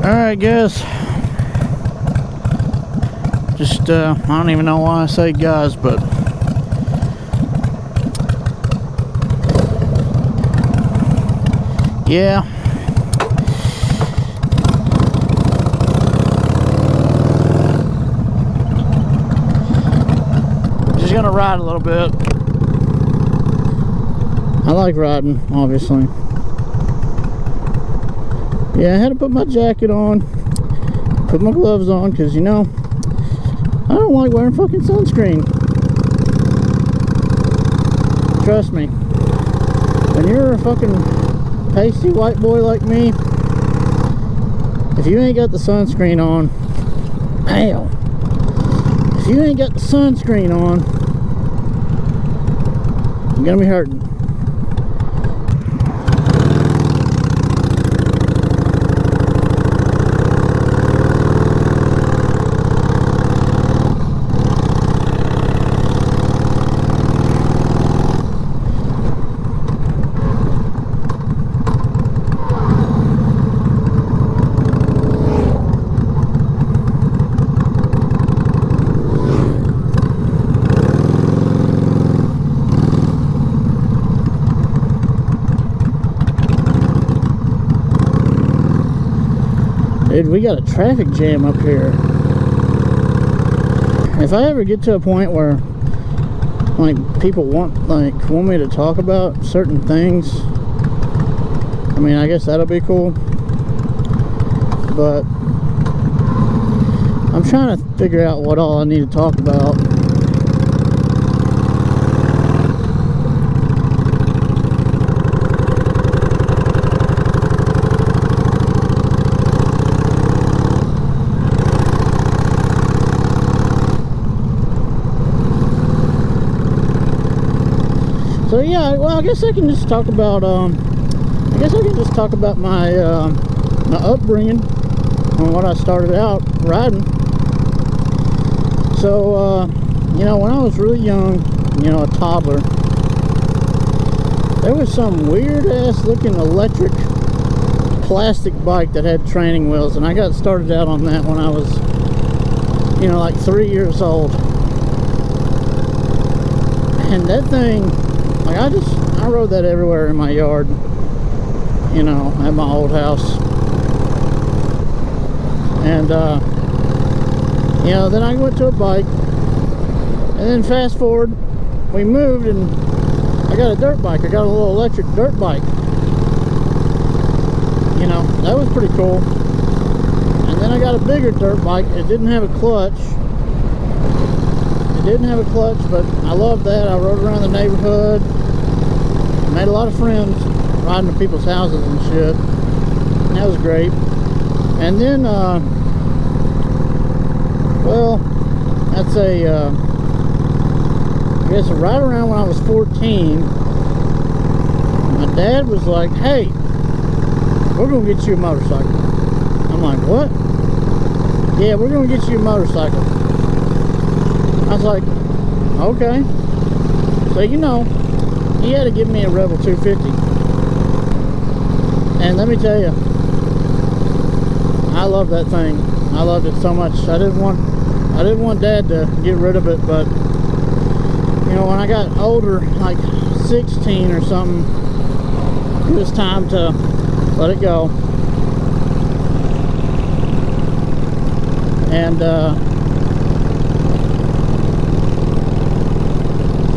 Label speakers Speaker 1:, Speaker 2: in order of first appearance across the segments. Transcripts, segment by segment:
Speaker 1: Alright guys, just I don't even know why I say guys, but yeah, just gonna ride a little bit. I like riding, obviously. Yeah, I had to put my jacket on, put my gloves on, because, you know, I don't like wearing fucking sunscreen. Trust me. When you're a fucking pasty white boy like me, if you ain't got the sunscreen on, ow. If you ain't got the sunscreen on, you're gonna be hurting. Dude, we got a traffic jam up here. If I ever get to a point where like people want me to talk about certain things, I mean, I guess that'll be cool. But I'm trying to figure out what all I need to talk about. So yeah, well, I guess I can just talk about my my upbringing and what I started out riding. So you know, when I was really young, you know, a toddler, there was some weird ass looking electric plastic bike that had training wheels, and I got started out on that when I was, you know, like 3 years old. And that thing, like, I rode that everywhere in my yard, you know, at my old house. And you know, then I went to a bike, and then fast forward, we moved, and I got a dirt bike. I got a little electric dirt bike. You know, that was pretty cool. And then I got a bigger dirt bike. It didn't have a clutch. But I loved that. I rode around the neighborhood, made a lot of friends riding to people's houses and shit. And that was great. And then well, I'd say I guess right around when I was 14, my dad was like, hey, we're gonna get you a motorcycle. I'm like, what? Yeah, we're gonna get you a motorcycle. I was like, okay. So, you know, he had to give me a Rebel 250. And let me tell you, I love that thing. I loved it so much. I didn't want Dad to get rid of it, but you know, when I got older, like 16 or something, it was time to let it go. And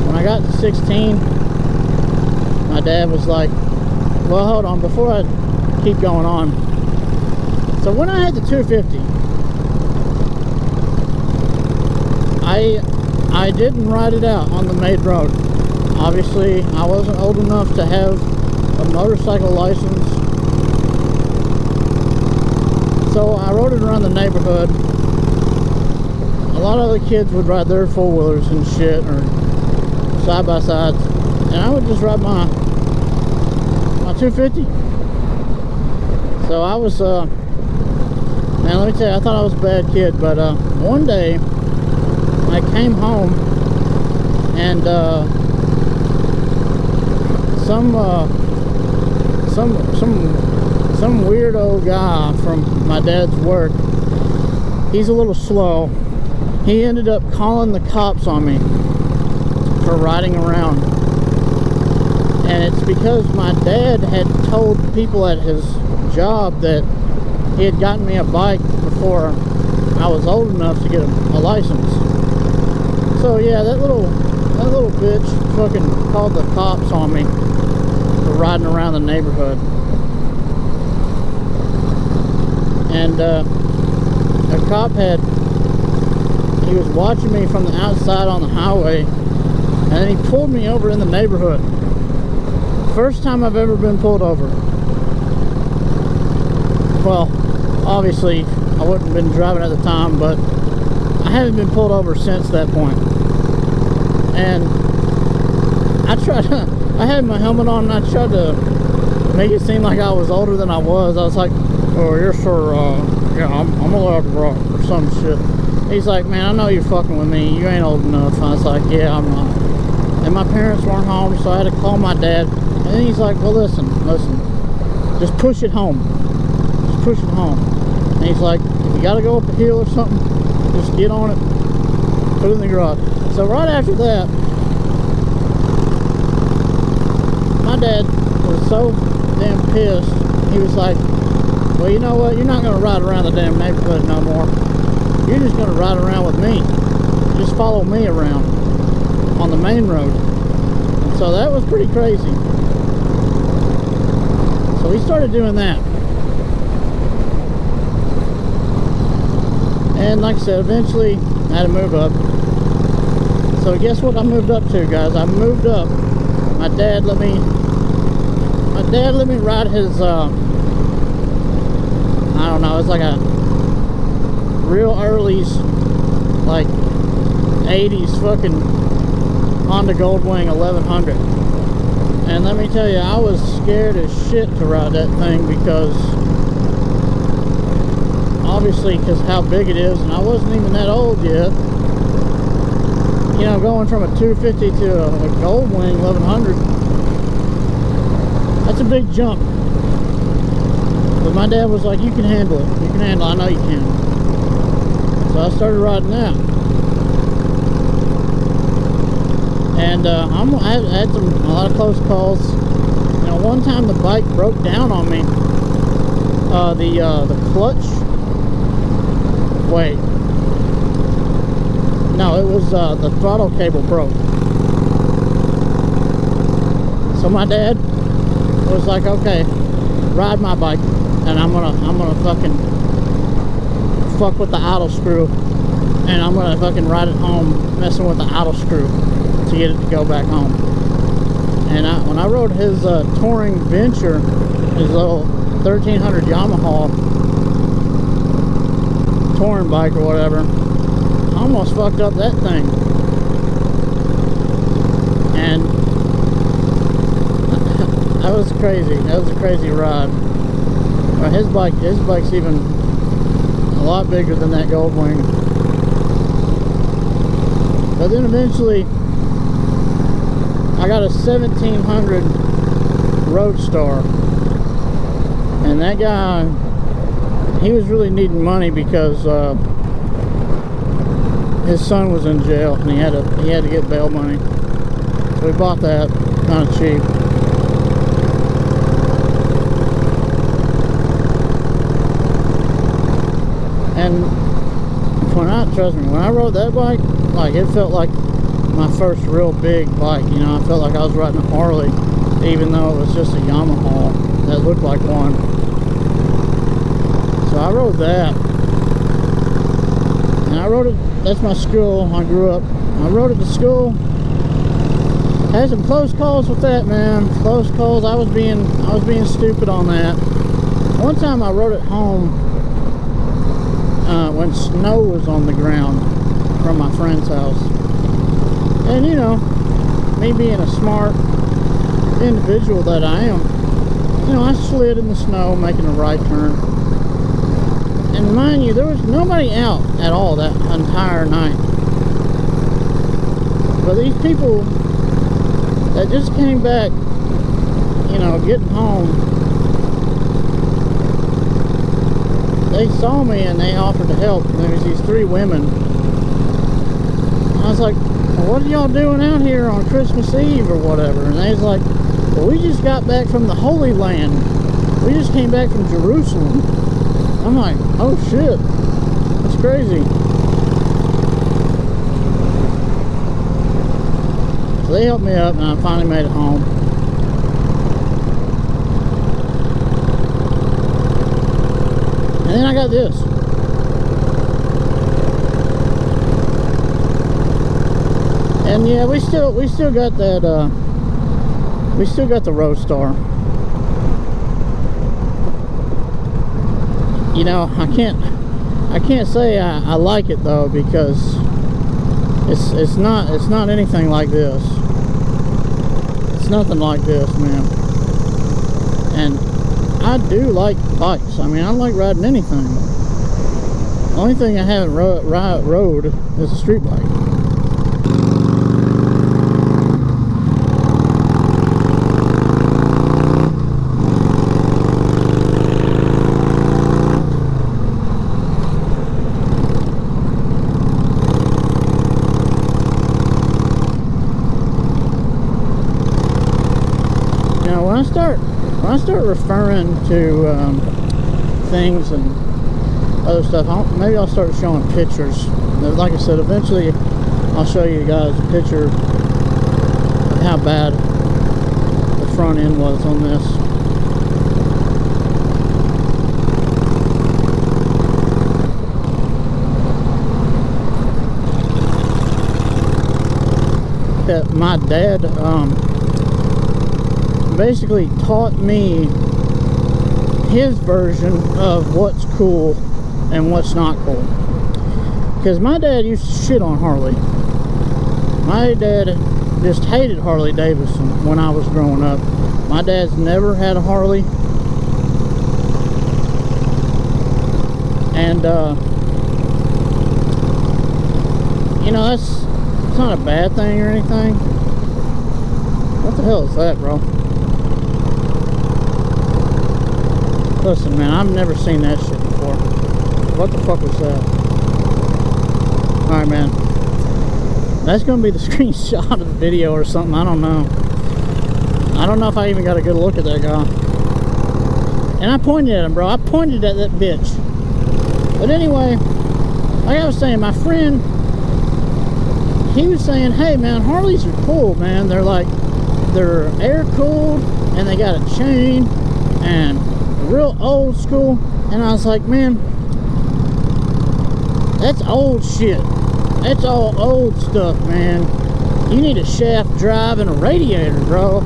Speaker 1: when I got to 16, my dad was like, well, hold on, before I keep going on. So when I had the 250, I didn't ride it out on the main road. Obviously, I wasn't old enough to have a motorcycle license. So I rode it around the neighborhood. A lot of the kids would ride their four-wheelers and shit, or side-by-sides. And I would just ride my 250. So I was, man, let me tell you, I thought I was a bad kid, but one day I came home and some some weird old guy from my dad's work, he's a little slow. He ended up calling the cops on me for riding around. And it's because my dad had told people at his job that he had gotten me a bike before I was old enough to get a license. So yeah, that little bitch fucking called the cops on me for riding around the neighborhood. And a cop he was watching me from the outside on the highway, and then he pulled me over in the neighborhood. First time I've ever been pulled over. Well, obviously I wouldn't have been driving at the time, but I haven't been pulled over since that point. And I had my helmet on, and I tried to make it seem like I was older than I was. I was like, oh yes sir, yeah, I'm allowed to rock or some shit. He's like, man, I know you're fucking with me, you ain't old enough. I was like, yeah, I'm not. And my parents weren't home, so I had to call my dad. And then he's like, well, listen, just push it home. Just push it home. And he's like, if you gotta go up a hill or something, just get on it, put it in the garage. So right after that, my dad was so damn pissed. He was like, well, you know what, you're not gonna ride around the damn neighborhood no more. You're just gonna ride around with me. Just follow me around on the main road. And so that was pretty crazy. So we started doing that. And like I said, eventually I had to move up. So guess what I moved up to, guys? I moved up. My dad let me ride his I don't know, it's like a real early's, like 80s fucking Honda Goldwing 1100. And let me tell you, I was scared as shit to ride that thing, because obviously because how big it is, and I wasn't even that old yet. You know, going from a 250 to a Goldwing 1100, that's a big jump. But my dad was like, you can handle it. You can handle it. I know you can. So I started riding that. And I had a lot of close calls. You know, one time the bike broke down on me. The clutch. Wait. No, it was the throttle cable broke. So my dad was like, okay, ride my bike, and I'm gonna fucking fuck with the idle screw, and I'm gonna fucking ride it home messing with the idle screw to get it to go back home. And when I rode his touring Venture, his little 1300 Yamaha touring bike or whatever, I almost fucked up that thing. And that was crazy. That was a crazy ride. But his bike's even a lot bigger than that Goldwing. But then eventually I got a 1700 Roadstar, and that guy, he was really needing money because his son was in jail, and he had to get bail money. So we bought that kind of cheap. And trust me, when I rode that bike, like, it felt like my first real big bike. You know, I felt like I was riding a Harley, even though it was just a Yamaha that looked like one. So I rode that, and I rode it. That's my school. I grew up. I rode it to school. Had some close calls with that, man. Close calls. I was being stupid on that. One time I rode it home when snow was on the ground from my friend's house. And you know, me being a smart individual that I am, you know, I slid in the snow making a right turn. And mind you, there was nobody out at all that entire night. But these people that just came back, you know, getting home, they saw me and they offered to help. And there was these 3 women. I was like, well, what are y'all doing out here on Christmas Eve or whatever? And they was like, well, we just got back from the Holy Land. We just came back from Jerusalem. I'm like, oh shit, that's crazy. So they helped me up and I finally made it home. And then I got this. And yeah, we still got that we still got the Roadstar. You know, I can't say I like it though, because it's not anything like this. It's nothing like this, man. And I do like bikes. I mean, I like riding anything. The only thing I haven't rode is a street bike. Now, when I start referring to things and other stuff, maybe I'll start showing pictures. Like I said, eventually I'll show you guys a picture of how bad the front end was on this. That my dad basically taught me his version of what's cool and what's not cool. Because my dad used to shit on Harley. My dad just hated Harley Davidson when I was growing up. My dad's never had a Harley. And you know, it's not a bad thing or anything. What the hell is that, bro? Listen, man, I've never seen that shit before. What the fuck was that? Alright, man. That's gonna be the screenshot of the video or something. I don't know. I don't know if I even got a good look at that guy. And I pointed at him, bro. I pointed at that bitch. But anyway, like I was saying, my friend, he was saying, hey, man, Harleys are cool, man. They're like, they're air cooled and they got a chain and real old school. And I was like, man, that's old shit. That's all old stuff, man. You need a shaft drive and a radiator, bro.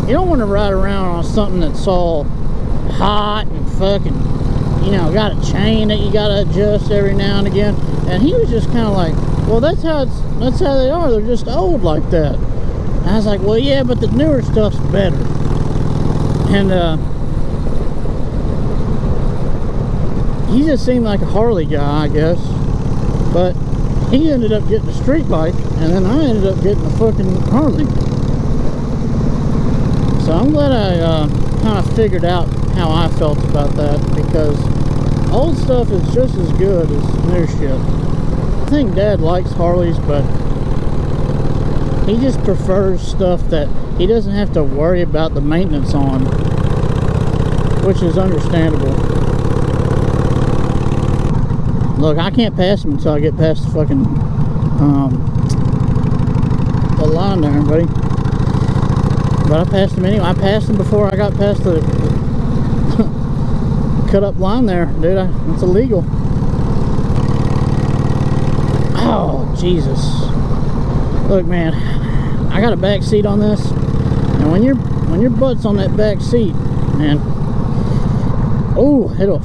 Speaker 1: You don't want to ride around on something that's all hot and fucking, you know, got a chain that you gotta adjust every now and again. And he was just kind of like, well, that's how they are. They're just old like that. And I was like, well, yeah, but the newer stuff's better. And he just seemed like a Harley guy, I guess. But he ended up getting a street bike, and then I ended up getting a fucking Harley. So I'm glad I kind of figured out how I felt about that, because old stuff is just as good as new shit. I think Dad likes Harleys, but he just prefers stuff that he doesn't have to worry about the maintenance on, which is understandable. Look, I can't pass him until I get past the fucking the line there, buddy. But I passed him anyway. I passed him before I got past the cut up line there, dude. It's illegal. Oh, Jesus. Look, man, I got a back seat on this, and when your butt's on that back seat, man, oh, it'll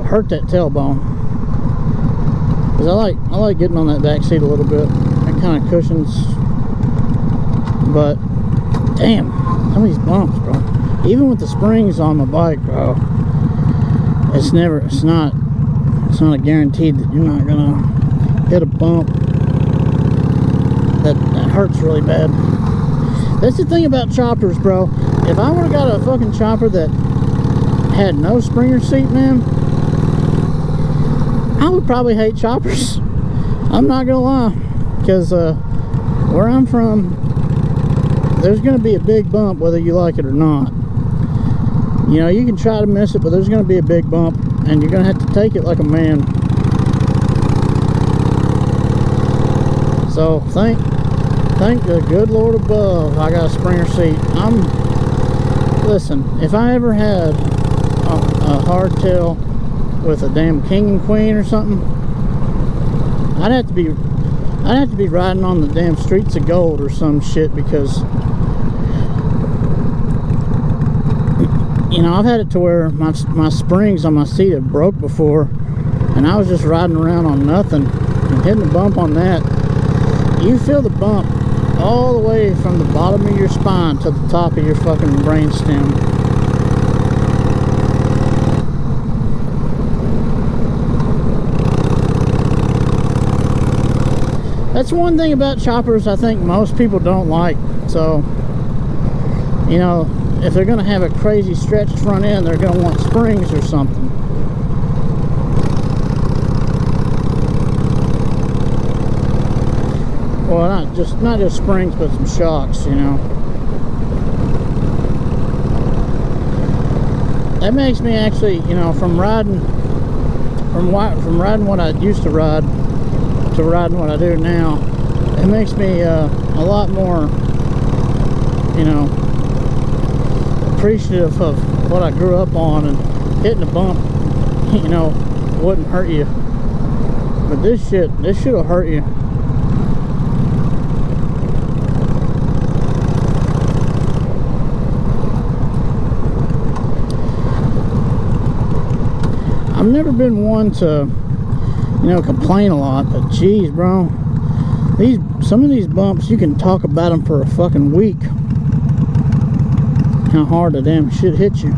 Speaker 1: hurt that tailbone. Cause I like getting on that back seat a little bit. It kind of cushions. But damn, some of these bumps, bro. Even with the springs on my bike, bro, it's not a guarantee that you're not gonna hit a bump that hurts really bad. That's the thing about choppers, bro. If I would have got a fucking chopper that had no Springer seat, man, I would probably hate choppers. I'm not gonna lie, because where I'm from, there's gonna be a big bump whether you like it or not. You know, you can try to miss it, but there's gonna be a big bump, and you're gonna have to take it like a man. So thank the good Lord above I got a Springer seat. Listen, if I ever had a hardtail with a damn king and queen or something, I'd have to be riding on the damn streets of gold or some shit, because you know, I've had it to where my springs on my seat have broke before, and I was just riding around on nothing and hitting a bump on that. You feel the bump all the way from the bottom of your spine to the top of your fucking brain stem. That's one thing about choppers I think most people don't like. So, you know, if they're going to have a crazy stretched front end, they're going to want springs or something. Well, not just springs, but some shocks, you know. That makes me actually, you know, from riding what I used to ride to riding what I do now, it makes me a lot more, you know, appreciative of what I grew up on, and hitting a bump, you know, wouldn't hurt you. But this shit will hurt you. I've never been one to, you know, complain a lot, but geez, bro, some of these bumps, you can talk about them for a fucking week. How hard the damn shit hits you.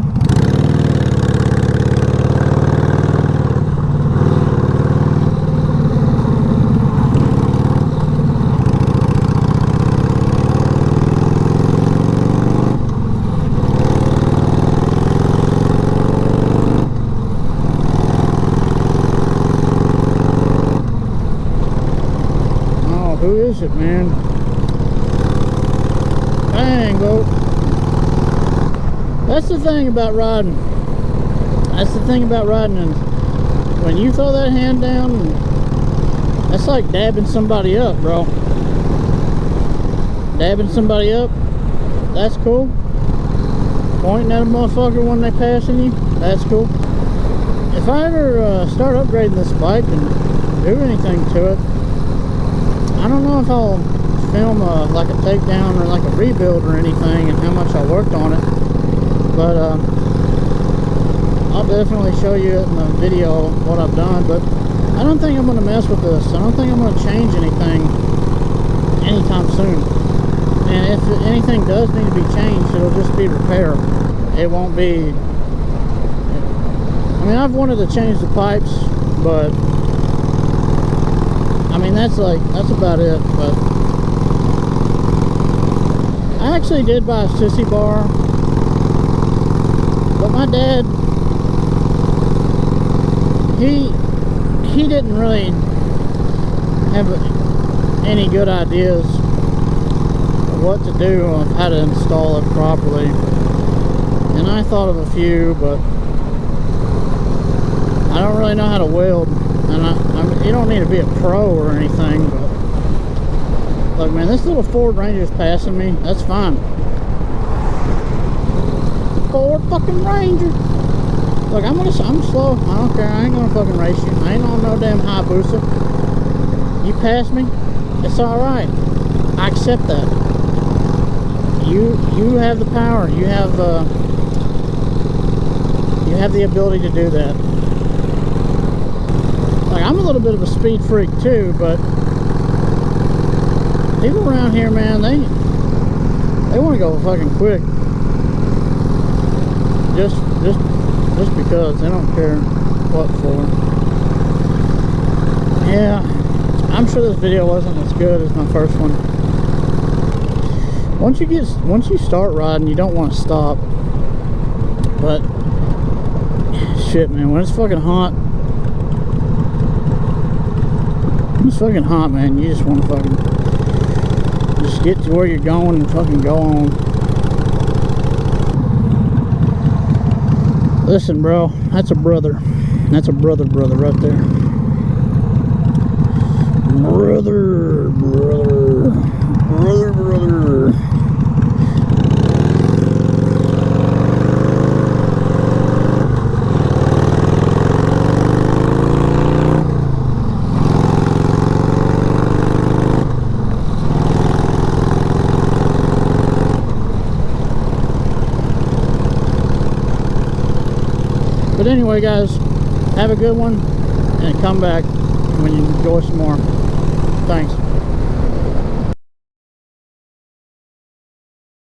Speaker 1: Who is it, man? Dang, bro. That's the thing about riding. That's the thing about riding. And when you throw that hand down, that's like dabbing somebody up, bro. Dabbing somebody up, that's cool. Pointing at a motherfucker when they passing you, that's cool. If I ever start upgrading this bike and do anything to it, I don't know if I'll film like a takedown or like a rebuild or anything, and how much I worked on it, but I'll definitely show you in the video what I've done. But I don't think I'm going to mess with this. I don't think I'm going to change anything anytime soon. And if anything does need to be changed, it'll just be repair. It won't be, I mean, I've wanted to change the pipes, but I mean, that's about it. But I actually did buy a sissy bar, but my dad, he didn't really have any good ideas of what to do, of how to install it properly. And I thought of a few, but I don't really know how to weld. And I mean, you don't need to be a pro or anything, but look, man, this little Ford Ranger's passing me. That's fine. Ford fucking Ranger. Look, I'm slow. I don't care. I ain't gonna fucking race you. I ain't on no damn Hayabusa. You pass me, it's all right. I accept that. You have the power. You have the ability to do that. Like, I'm a little bit of a speed freak too, but people around here, man, they want to go fucking quick. Just because they don't care what for. Yeah, I'm sure this video wasn't as good as my first one. Once you start riding, you don't want to stop. But shit, man, when it's fucking hot, man, you just want to fucking just get to where you're going and fucking go on. Listen, bro, that's a brother. That's a brother right there. Brother. But anyway, guys, have a good one and come back when you enjoy some more. Thanks.